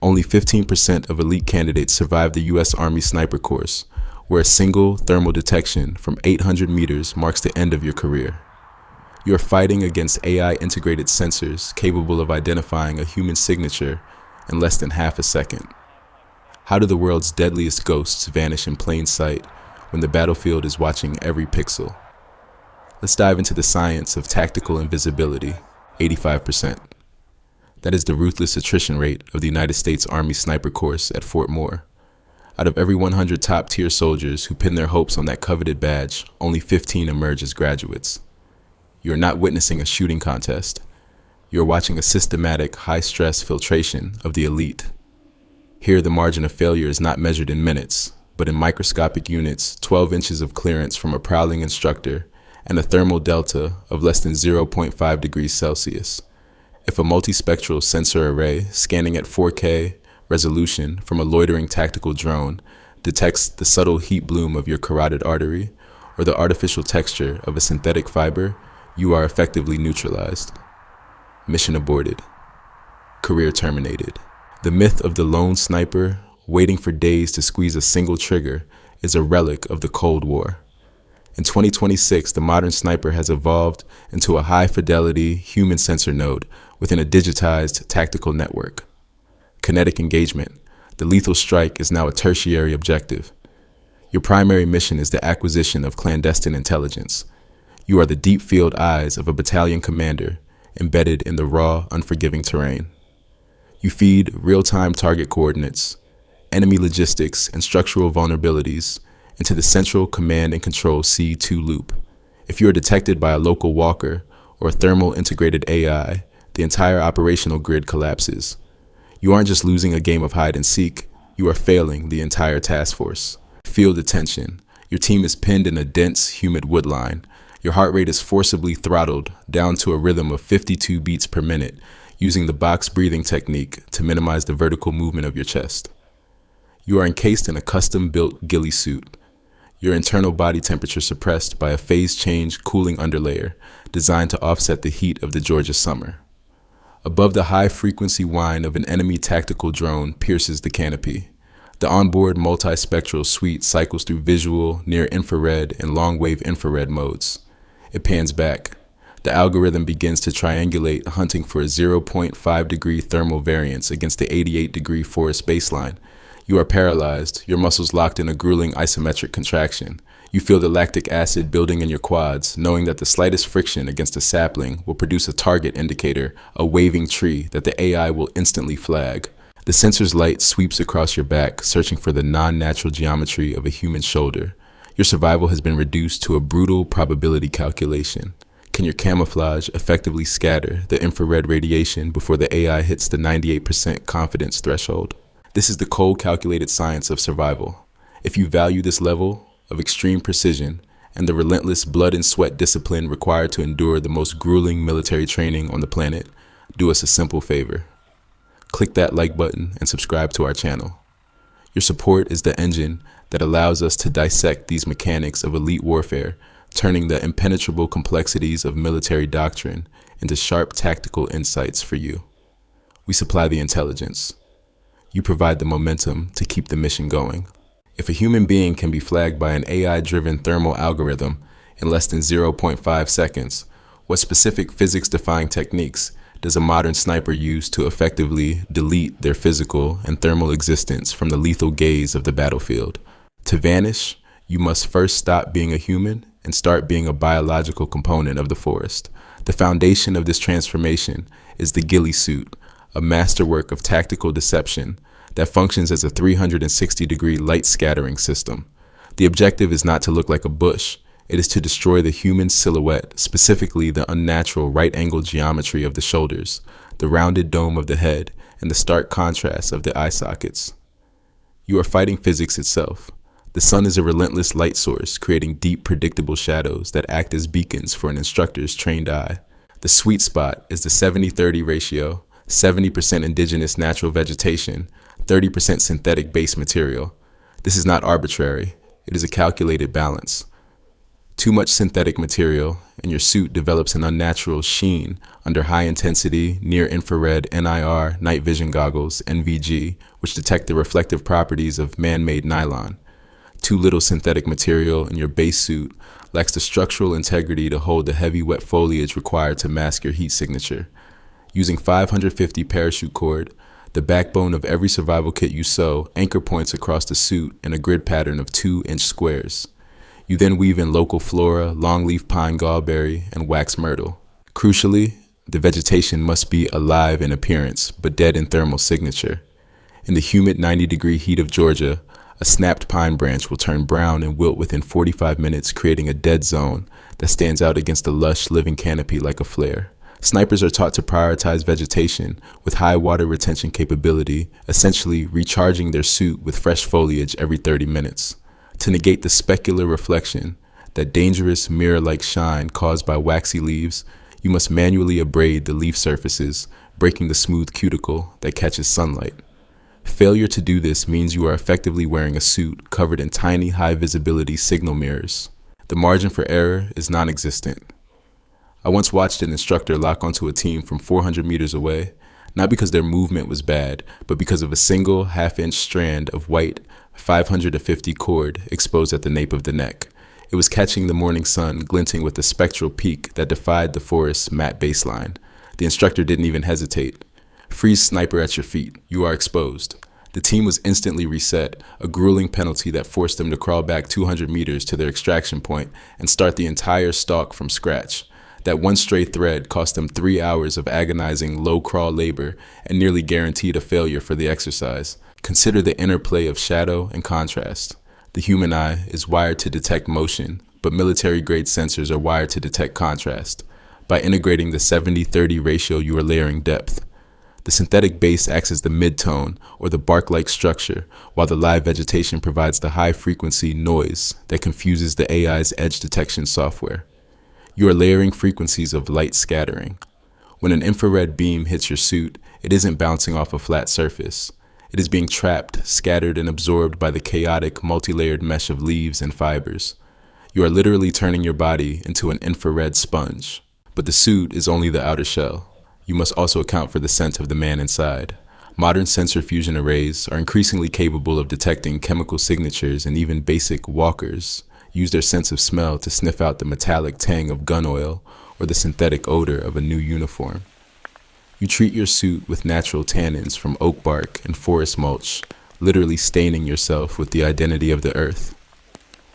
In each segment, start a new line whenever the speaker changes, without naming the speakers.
Only 15% of elite candidates survive the U.S. Army sniper course, where a single thermal detection from 800 meters marks the end of your career. You are fighting against AI-integrated sensors capable of identifying a human signature in less than half a second. How do the world's deadliest ghosts vanish in plain sight when the battlefield is watching every pixel? Let's dive into the science of tactical invisibility, 85%. That is the ruthless attrition rate of the United States Army sniper course at Fort Moore. Out of every 100 top-tier soldiers who pin their hopes on that coveted badge, only 15 emerge as graduates. You are not witnessing a shooting contest. You are watching a systematic, high-stress filtration of the elite. Here, the margin of failure is not measured in minutes, but in microscopic units, 12 inches of clearance from a prowling instructor, and a thermal delta of less than 0.5 degrees Celsius. If a multispectral sensor array scanning at 4K resolution from a loitering tactical drone detects the subtle heat bloom of your carotid artery or the artificial texture of a synthetic fiber, you are effectively neutralized. Mission aborted. Career terminated. The myth of the lone sniper waiting for days to squeeze a single trigger is a relic of the Cold War. In 2026, the modern sniper has evolved into a high-fidelity human sensor node within a digitized tactical network. Kinetic engagement. The lethal strike is now a tertiary objective. Your primary mission is the acquisition of clandestine intelligence. You are the deep field eyes of a battalion commander embedded in the raw, unforgiving terrain. You feed real-time target coordinates, enemy logistics, and structural vulnerabilities into the central command and control C2 loop. If you are detected by a local walker or a thermal integrated AI, the entire operational grid collapses. You aren't just losing a game of hide and seek, you are failing the entire task force. Feel the tension. Your team is pinned in a dense, humid woodline. Your heart rate is forcibly throttled down to a rhythm of 52 beats per minute, using the box breathing technique to minimize the vertical movement of your chest. You are encased in a custom-built ghillie suit. Your internal body temperature suppressed by a phase change cooling underlayer designed to offset the heat of the Georgia summer. Above, the high-frequency whine of an enemy tactical drone pierces the canopy. The onboard multispectral suite cycles through visual, near-infrared, and long-wave infrared modes. It pans back. The algorithm begins to triangulate, hunting for a 0.5 degree thermal variance against the 88-degree forest baseline. You are paralyzed, your muscles locked in a grueling isometric contraction. You feel the lactic acid building in your quads, knowing that the slightest friction against a sapling will produce a target indicator, a waving tree that the AI will instantly flag. The sensor's light sweeps across your back, searching for the non-natural geometry of a human shoulder. Your survival has been reduced to a brutal probability calculation. Can your camouflage effectively scatter the infrared radiation before the AI hits the 98% confidence threshold? This is the cold, calculated science of survival. If you value this level of extreme precision and the relentless blood and sweat discipline required to endure the most grueling military training on the planet, do us a simple favor. Click that like button and subscribe to our channel. Your support is the engine that allows us to dissect these mechanics of elite warfare, turning the impenetrable complexities of military doctrine into sharp tactical insights for you. We supply the intelligence. You provide the momentum to keep the mission going. If a human being can be flagged by an AI-driven thermal algorithm in less than 0.5 seconds, what specific physics-defying techniques does a modern sniper use to effectively delete their physical and thermal existence from the lethal gaze of the battlefield? To vanish, you must first stop being a human and start being a biological component of the forest. The foundation of this transformation is the ghillie suit, a masterwork of tactical deception that functions as a 360-degree light scattering system. The objective is not to look like a bush. It is to destroy the human silhouette, specifically the unnatural right-angled geometry of the shoulders, the rounded dome of the head, and the stark contrast of the eye sockets. You are fighting physics itself. The sun is a relentless light source, creating deep, predictable shadows that act as beacons for an instructor's trained eye. The sweet spot is the 70-30 ratio, 70% indigenous natural vegetation, 30% synthetic base material. This is not arbitrary. It is a calculated balance. Too much synthetic material, and your suit develops an unnatural sheen under high-intensity, near-infrared NIR night vision goggles, NVG, which detect the reflective properties of man-made nylon. Too little synthetic material in your base suit lacks the structural integrity to hold the heavy, wet foliage required to mask your heat signature. Using 550 parachute cord, the backbone of every survival kit you sew anchor points across the suit in a grid pattern of 2-inch squares. You then weave in local flora, longleaf pine gallberry, and wax myrtle. Crucially, the vegetation must be alive in appearance, but dead in thermal signature. In the humid 90-degree heat of Georgia, a snapped pine branch will turn brown and wilt within 45 minutes, creating a dead zone that stands out against the lush, living canopy like a flare. Snipers are taught to prioritize vegetation with high water retention capability, essentially recharging their suit with fresh foliage every 30 minutes. To negate the specular reflection, that dangerous mirror-like shine caused by waxy leaves, you must manually abrade the leaf surfaces, breaking the smooth cuticle that catches sunlight. Failure to do this means you are effectively wearing a suit covered in tiny, high-visibility signal mirrors. The margin for error is non-existent. I once watched an instructor lock onto a team from 400 meters away, not because their movement was bad, but because of a single half-inch strand of white 550 cord exposed at the nape of the neck. It was catching the morning sun, glinting with a spectral peak that defied the forest's matte baseline. The instructor didn't even hesitate. Freeze sniper at your feet. You are exposed. The team was instantly reset, a grueling penalty that forced them to crawl back 200 meters to their extraction point and start the entire stalk from scratch. That one stray thread cost them 3 hours of agonizing low-crawl labor and nearly guaranteed a failure for the exercise. Consider the interplay of shadow and contrast. The human eye is wired to detect motion, but military-grade sensors are wired to detect contrast. By integrating the 70-30 ratio, you are layering depth. The synthetic base acts as the mid-tone, or the bark-like structure, while the live vegetation provides the high-frequency noise that confuses the AI's edge detection software. You are layering frequencies of light scattering. When an infrared beam hits your suit, it isn't bouncing off a flat surface. It is being trapped, scattered, and absorbed by the chaotic, multi-layered mesh of leaves and fibers. You are literally turning your body into an infrared sponge. But the suit is only the outer shell. You must also account for the scent of the man inside. Modern sensor fusion arrays are increasingly capable of detecting chemical signatures, and even basic walkers use their sense of smell to sniff out the metallic tang of gun oil or the synthetic odor of a new uniform. You treat your suit with natural tannins from oak bark and forest mulch, literally staining yourself with the identity of the earth.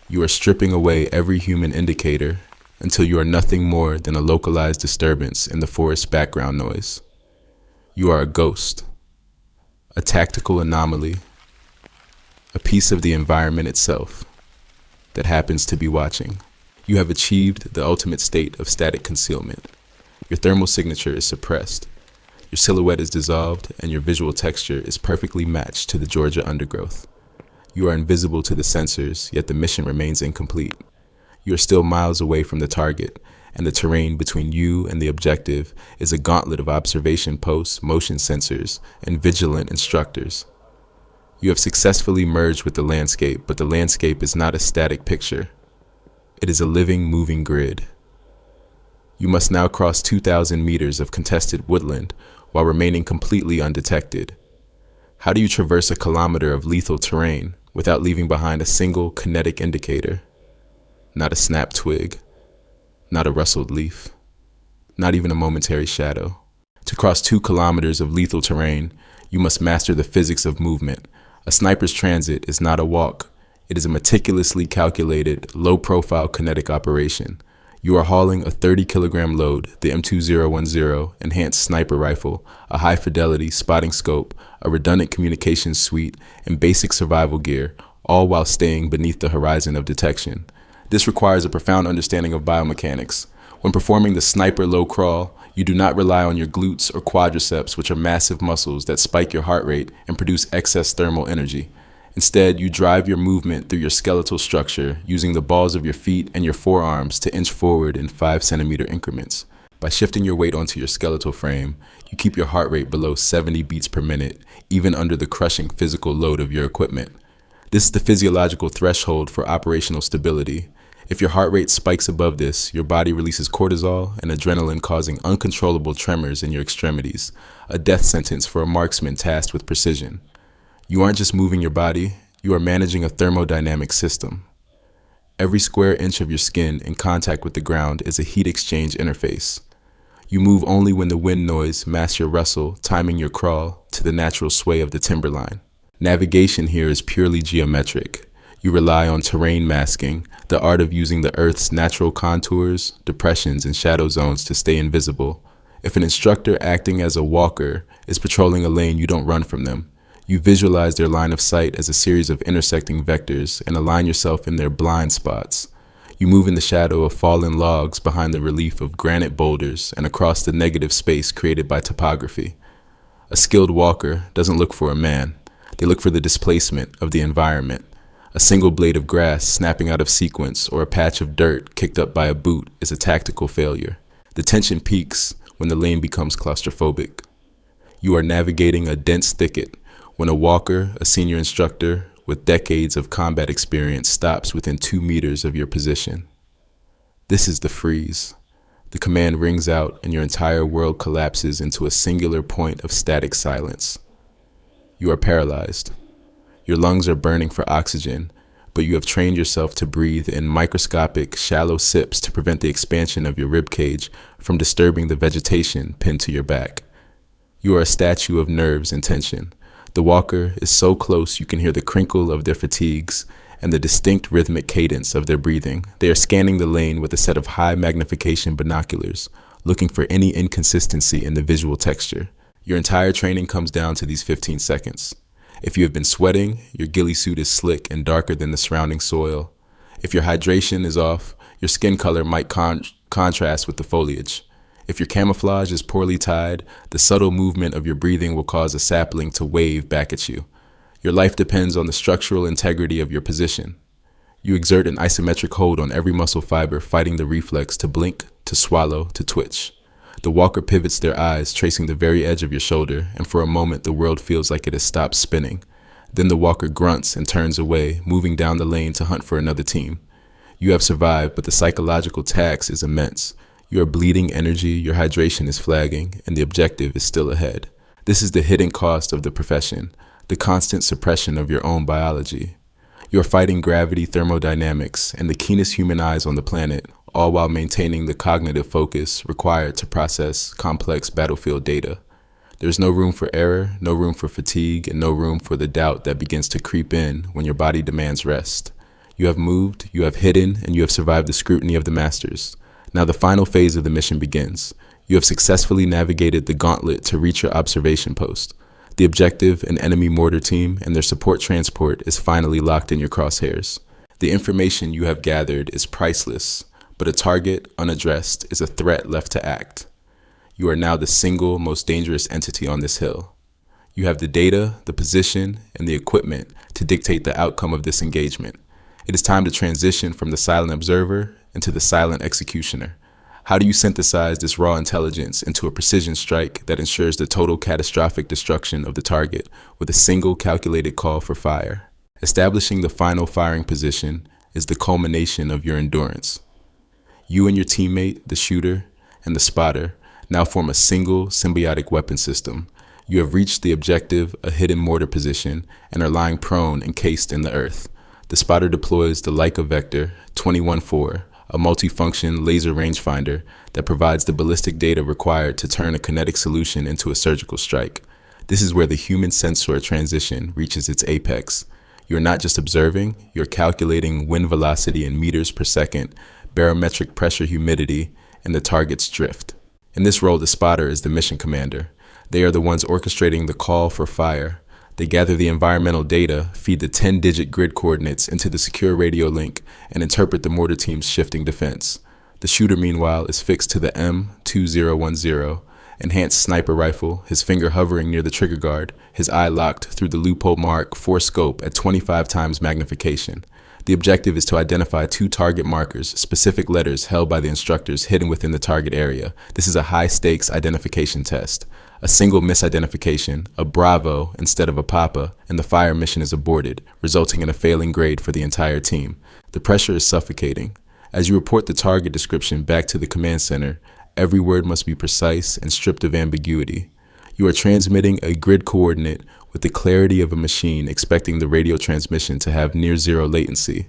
You are stripping away every human indicator until you are nothing more than a localized disturbance in the forest background noise. You are a ghost, a tactical anomaly, a piece of the environment itself that happens to be watching. You have achieved the ultimate state of static concealment. Your thermal signature is suppressed. Your silhouette is dissolved, and your visual texture is perfectly matched to the Georgia undergrowth. You are invisible to the sensors, yet the mission remains incomplete. You are still miles away from the target, and the terrain between you and the objective is a gauntlet of observation posts, motion sensors, and vigilant instructors. You have successfully merged with the landscape, but the landscape is not a static picture. It is a living, moving grid. You must now cross 2,000 meters of contested woodland while remaining completely undetected. How do you traverse a kilometer of lethal terrain without leaving behind a single kinetic indicator? Not a snapped twig, not a rustled leaf, not even a momentary shadow. To cross 2 kilometers of lethal terrain, you must master the physics of movement. A sniper's transit is not a walk. It is a meticulously calculated, low-profile kinetic operation. You are hauling a 30-kilogram load, the M2010 enhanced sniper rifle, a high-fidelity spotting scope, a redundant communications suite, and basic survival gear, all while staying beneath the horizon of detection. This requires a profound understanding of biomechanics. When performing the sniper low crawl, you do not rely on your glutes or quadriceps, which are massive muscles that spike your heart rate and produce excess thermal energy. Instead, you drive your movement through your skeletal structure, using the balls of your feet and your forearms to inch forward in 5-centimeter increments. By shifting your weight onto your skeletal frame, you keep your heart rate below 70 beats per minute, even under the crushing physical load of your equipment. This is the physiological threshold for operational stability. If your heart rate spikes above this, your body releases cortisol and adrenaline, causing uncontrollable tremors in your extremities, a death sentence for a marksman tasked with precision. You aren't just moving your body, you are managing a thermodynamic system. Every square inch of your skin in contact with the ground is a heat exchange interface. You move only when the wind noise masks your rustle, timing your crawl to the natural sway of the timberline. Navigation here is purely geometric. You rely on terrain masking, the art of using the Earth's natural contours, depressions, and shadow zones to stay invisible. If an instructor acting as a walker is patrolling a lane, you don't run from them. You visualize their line of sight as a series of intersecting vectors and align yourself in their blind spots. You move in the shadow of fallen logs behind the relief of granite boulders and across the negative space created by topography. A skilled walker doesn't look for a man. They look for the displacement of the environment. A single blade of grass snapping out of sequence or a patch of dirt kicked up by a boot is a tactical failure. The tension peaks when the lane becomes claustrophobic. You are navigating a dense thicket when a walker, a senior instructor with decades of combat experience, stops within 2 meters of your position. This is the freeze. The command rings out and your entire world collapses into a singular point of static silence. You are paralyzed. Your lungs are burning for oxygen, but you have trained yourself to breathe in microscopic, shallow sips to prevent the expansion of your rib cage from disturbing the vegetation pinned to your back. You are a statue of nerves and tension. The walker is so close you can hear the crinkle of their fatigues and the distinct rhythmic cadence of their breathing. They are scanning the lane with a set of high magnification binoculars, looking for any inconsistency in the visual texture. Your entire training comes down to these 15 seconds. If you have been sweating, your ghillie suit is slick and darker than the surrounding soil. If your hydration is off, your skin color might contrast with the foliage. If your camouflage is poorly tied, the subtle movement of your breathing will cause a sapling to wave back at you. Your life depends on the structural integrity of your position. You exert an isometric hold on every muscle fiber, fighting the reflex to blink, to swallow, to twitch. The walker pivots their eyes, tracing the very edge of your shoulder, and for a moment the world feels like it has stopped spinning. Then the walker grunts and turns away, moving down the lane to hunt for another team. You have survived, but the psychological tax is immense. You are bleeding energy, your hydration is flagging, and the objective is still ahead. This is the hidden cost of the profession, the constant suppression of your own biology. You are fighting gravity, thermodynamics, and the keenest human eyes on the planet, all while maintaining the cognitive focus required to process complex battlefield data. There's no room for error, no room for fatigue, and no room for the doubt that begins to creep in when your body demands rest. You have moved, you have hidden, and you have survived the scrutiny of the masters. Now the final phase of the mission begins. You have successfully navigated the gauntlet to reach your observation post. The objective, an enemy mortar team, and their support transport is finally locked in your crosshairs. The information you have gathered is priceless, but a target unaddressed is a threat left to act. You are now the single most dangerous entity on this hill. You have the data, the position, and the equipment to dictate the outcome of this engagement. It is time to transition from the silent observer into the silent executioner. How do you synthesize this raw intelligence into a precision strike that ensures the total catastrophic destruction of the target with a single calculated call for fire? Establishing the final firing position is the culmination of your endurance. You and your teammate, the shooter, and the spotter now form a single symbiotic weapon system. You have reached the objective, a hidden mortar position, and are lying prone encased in the earth. The spotter deploys the Leica Vector 21-4, a multifunction laser rangefinder that provides the ballistic data required to turn a kinetic solution into a surgical strike. This is where the human sensor transition reaches its apex. You're not just observing, you're calculating wind velocity in meters per second, barometric pressure, humidity, and the target's drift. In this role, the spotter is the mission commander. They are the ones orchestrating the call for fire. They gather the environmental data, feed the 10-digit grid coordinates into the secure radio link, and interpret the mortar team's shifting defense. The shooter, meanwhile, is fixed to the M2010 enhanced sniper rifle, his finger hovering near the trigger guard, his eye locked through the loophole Mark 4 scope at 25 times magnification. The objective is to identify 2 target markers, specific letters held by the instructors hidden within the target area. This is a high-stakes identification test. A single misidentification, a Bravo instead of a Papa, and the fire mission is aborted, resulting in a failing grade for the entire team. The pressure is suffocating. As you report the target description back to the command center, every word must be precise and stripped of ambiguity. You are transmitting a grid coordinate with the clarity of a machine expecting the radio transmission to have near zero latency.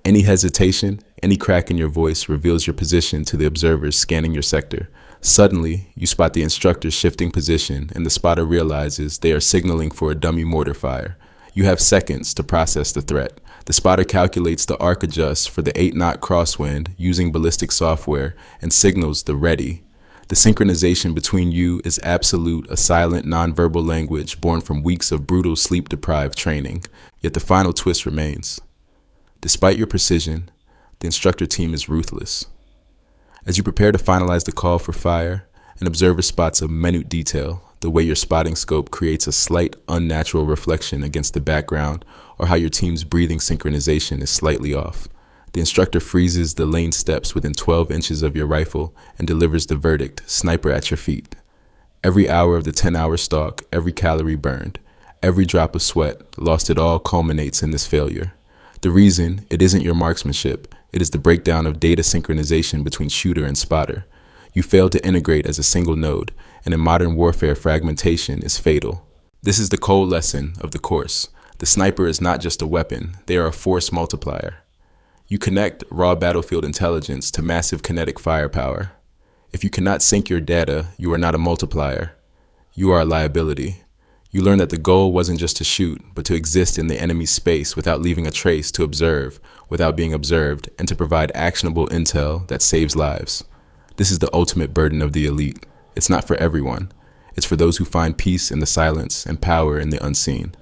Any hesitation, any crack in your voice reveals your position to the observers scanning your sector. Suddenly, you spot the instructor's shifting position and the spotter realizes they are signaling for a dummy mortar fire. You have seconds to process the threat. The spotter calculates the arc adjust for the 8-knot crosswind using ballistic software and signals the ready. The synchronization between you is absolute, a silent, nonverbal language born from weeks of brutal sleep-deprived training. Yet the final twist remains. Despite your precision, the instructor team is ruthless. As you prepare to finalize the call for fire, an observer spots a minute detail, the way your spotting scope creates a slight, unnatural reflection against the background, or how your team's breathing synchronization is slightly off. The instructor freezes the lane steps within 12 inches of your rifle and delivers the verdict, sniper at your feet. Every hour of the 10-hour stalk, every calorie burned, every drop of sweat, lost it all culminates in this failure. The reason, it isn't your marksmanship, it is the breakdown of data synchronization between shooter and spotter. You fail to integrate as a single node, and in modern warfare fragmentation is fatal. This is the cold lesson of the course. The sniper is not just a weapon, they are a force multiplier. You connect raw battlefield intelligence to massive kinetic firepower. If you cannot sync your data, you are not a multiplier. You are a liability. You learn that the goal wasn't just to shoot, but to exist in the enemy's space without leaving a trace, to observe, without being observed, and to provide actionable intel that saves lives. This is the ultimate burden of the elite. It's not for everyone. It's for those who find peace in the silence and power in the unseen.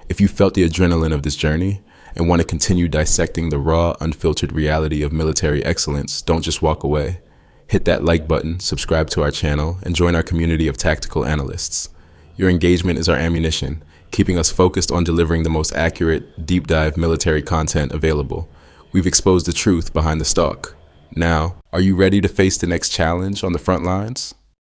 If you felt the adrenaline of this journey and want to continue dissecting the raw, unfiltered reality of military excellence, don't just walk away. Hit that like button, subscribe to our channel, and join our community of tactical analysts. Your engagement is our ammunition, keeping us focused on delivering the most accurate, deep dive military content available. We've exposed the truth behind the stalk. Now, are you ready to face the next challenge on the front lines?